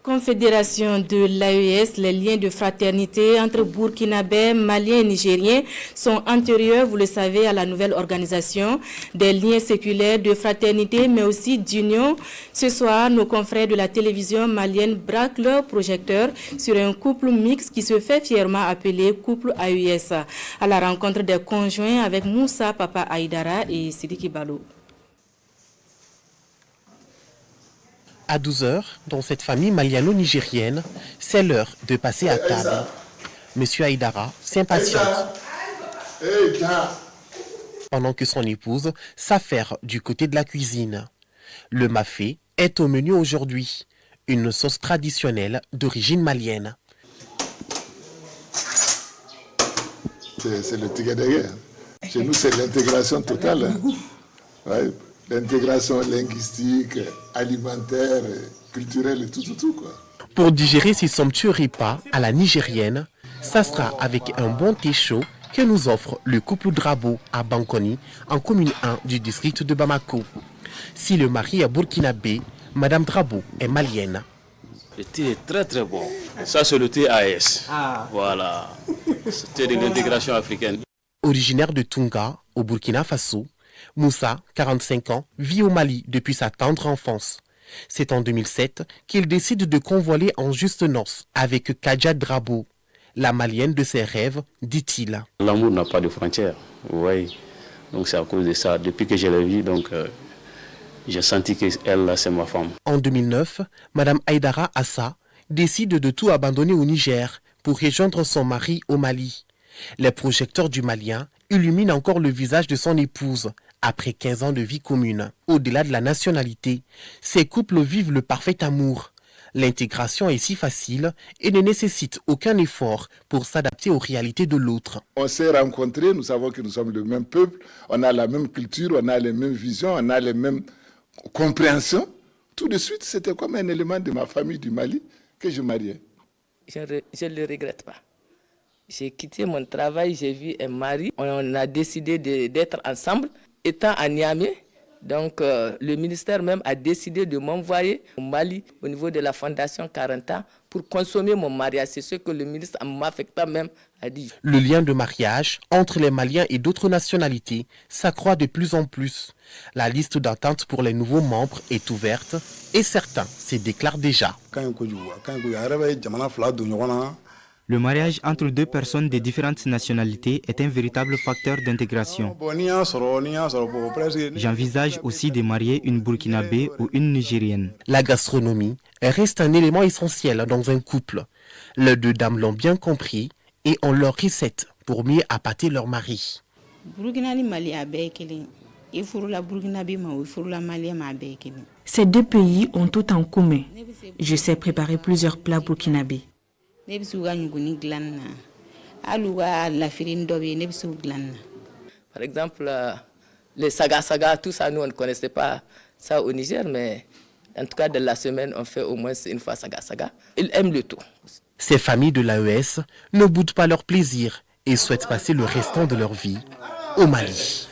Confédération de l'AES, les liens de fraternité entre Burkinabés, Maliens et Nigériens sont antérieurs, vous le savez, à la nouvelle organisation. Des liens séculaires de fraternité, mais aussi d'union. Ce soir, nos confrères de la télévision malienne braquent leur projecteur sur un couple mixte qui se fait fièrement appeler couple AES, à la rencontre des conjoints avec Moussa Papa Aïdara et Sidiki Balou. À 12h, dans cette famille maliano-nigérienne, c'est l'heure de passer à table. Monsieur Aïdara s'impatiente. Pendant que son épouse s'affaire du côté de la cuisine. Le mafé est au menu aujourd'hui, une sauce traditionnelle d'origine malienne. C'est le tigadege. Chez nous, c'est l'intégration totale. Ouais. L'intégration linguistique, alimentaire, culturelle et tout quoi. Pour digérer ces somptueux repas à la nigérienne, ça sera avec un bon thé chaud que nous offre le couple Drabo à Bankoni, en commune 1 du district de Bamako. Si le mari est burkinabé, Madame Drabo est malienne. Le thé est très très bon. Ça c'est le thé AS. Voilà. C'était de l'intégration africaine. Originaire de Tunga, au Burkina Faso, Moussa, 45 ans, vit au Mali depuis sa tendre enfance. C'est en 2007 qu'il décide de convoler en juste noces avec Kadja Drabo, la malienne de ses rêves, dit-il. L'amour n'a pas de frontières, oui. Donc c'est à cause de ça. Depuis que je l'ai vue, j'ai senti qu'elle, c'est ma femme. En 2009, Madame Aïdara Assa décide de tout abandonner au Niger pour rejoindre son mari au Mali. Les projecteurs du Malien illuminent encore le visage de son épouse après 15 ans de vie commune. Au-delà de la nationalité, ces couples vivent le parfait amour. L'intégration est si facile et ne nécessite aucun effort pour s'adapter aux réalités de l'autre. On s'est rencontrés, nous savons que nous sommes le même peuple, on a la même culture, on a les mêmes visions, on a les mêmes compréhensions. Tout de suite, c'était comme un élément de ma famille du Mali que je mariais. Je ne le regrette pas. J'ai quitté mon travail, j'ai vu un mari. On a décidé d'être ensemble. Étant à Niamey, donc le ministère même a décidé de m'envoyer au Mali au niveau de la Fondation 40 ans pour consommer mon mariage. C'est ce que le ministre en m'affectant même a dit. Le lien de mariage entre les Maliens et d'autres nationalités s'accroît de plus en plus. La liste d'attente pour les nouveaux membres est ouverte et certains se déclarent déjà. Le mariage entre deux personnes de différentes nationalités est un véritable facteur d'intégration. J'envisage aussi de marier une Burkinabé ou une Nigérienne. La gastronomie reste un élément essentiel dans un couple. Les deux dames l'ont bien compris et ont leur recette pour mieux appâter leur mari. Ces deux pays ont tout en commun. Je sais préparer plusieurs plats burkinabés. Par exemple, les saga, tout ça, nous on ne connaissait pas ça au Niger, mais en tout cas de la semaine, on fait au moins une fois saga. Ils aiment le tout. Ces familles de l'AES ne boudent pas leur plaisir et souhaitent passer le restant de leur vie au Mali.